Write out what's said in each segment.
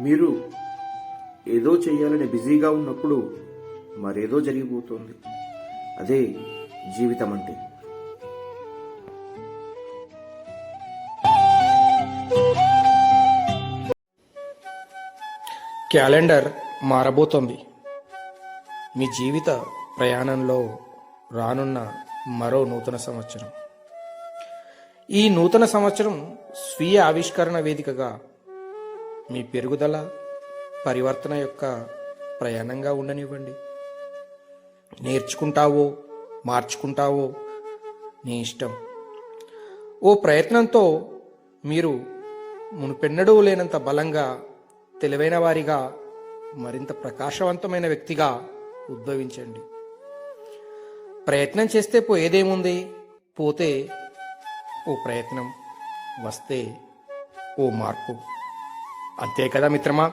మీరు ఏదో చేయాలని బిజీగా ఉన్నప్పుడు మరేదో జరిగిపోతుంది. అదే జీవితం అంటే. క్యాలెండర్ మారబోతోంది. మీ జీవిత ప్రయాణంలో రానున్న మరో నూతన సంవత్సరం. ఈ నూతన సంవత్సరం స్వీయ ఆవిష్కరణ వేదికగా మీ పెరుగుదల, పరివర్తన యొక్క ప్రయాణంగా ఉండనివ్వండి. నేర్చుకుంటావో మార్చుకుంటావో నీ ఇష్టం. ఓ ప్రయత్నంతో మీరు మునుపెన్నడూ లేనంత బలంగా, తెలివైన వారిగా, మరింత ప్రకాశవంతమైన వ్యక్తిగా ఉద్భవించండి. ప్రయత్నం చేస్తే పోయేదేముంది? పోతే ఓ ప్రయత్నం, వస్తే ఓ మార్పు. అంతే కదా మిత్రమా?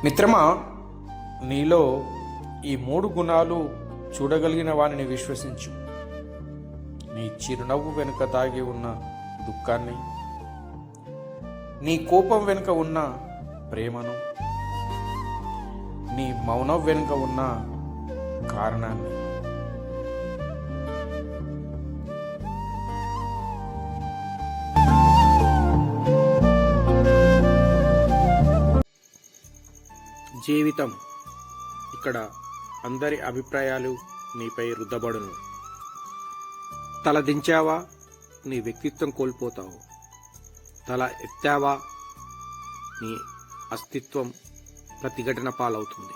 మిత్రమా, నీలో ఈ 3 గుణాలు చూడగలిగిన వానిని విశ్వసించు. నీ చిరునవ్వు వెనుక దాగి ఉన్న దుఃఖాన్ని, నీ కోపం వెనుక ఉన్న ప్రేమను, నీ మౌనం వెనుక ఉన్న కారణాన్ని. జీవితం ఇక్కడ అందరి అభిప్రాయాలు నీపై రుద్దబడును. తల దించావా నీ వ్యక్తిత్వం కోల్పోతావు. తల ఎత్తావా నీ అస్తిత్వం ప్రతిఘటన పాలవుతుంది.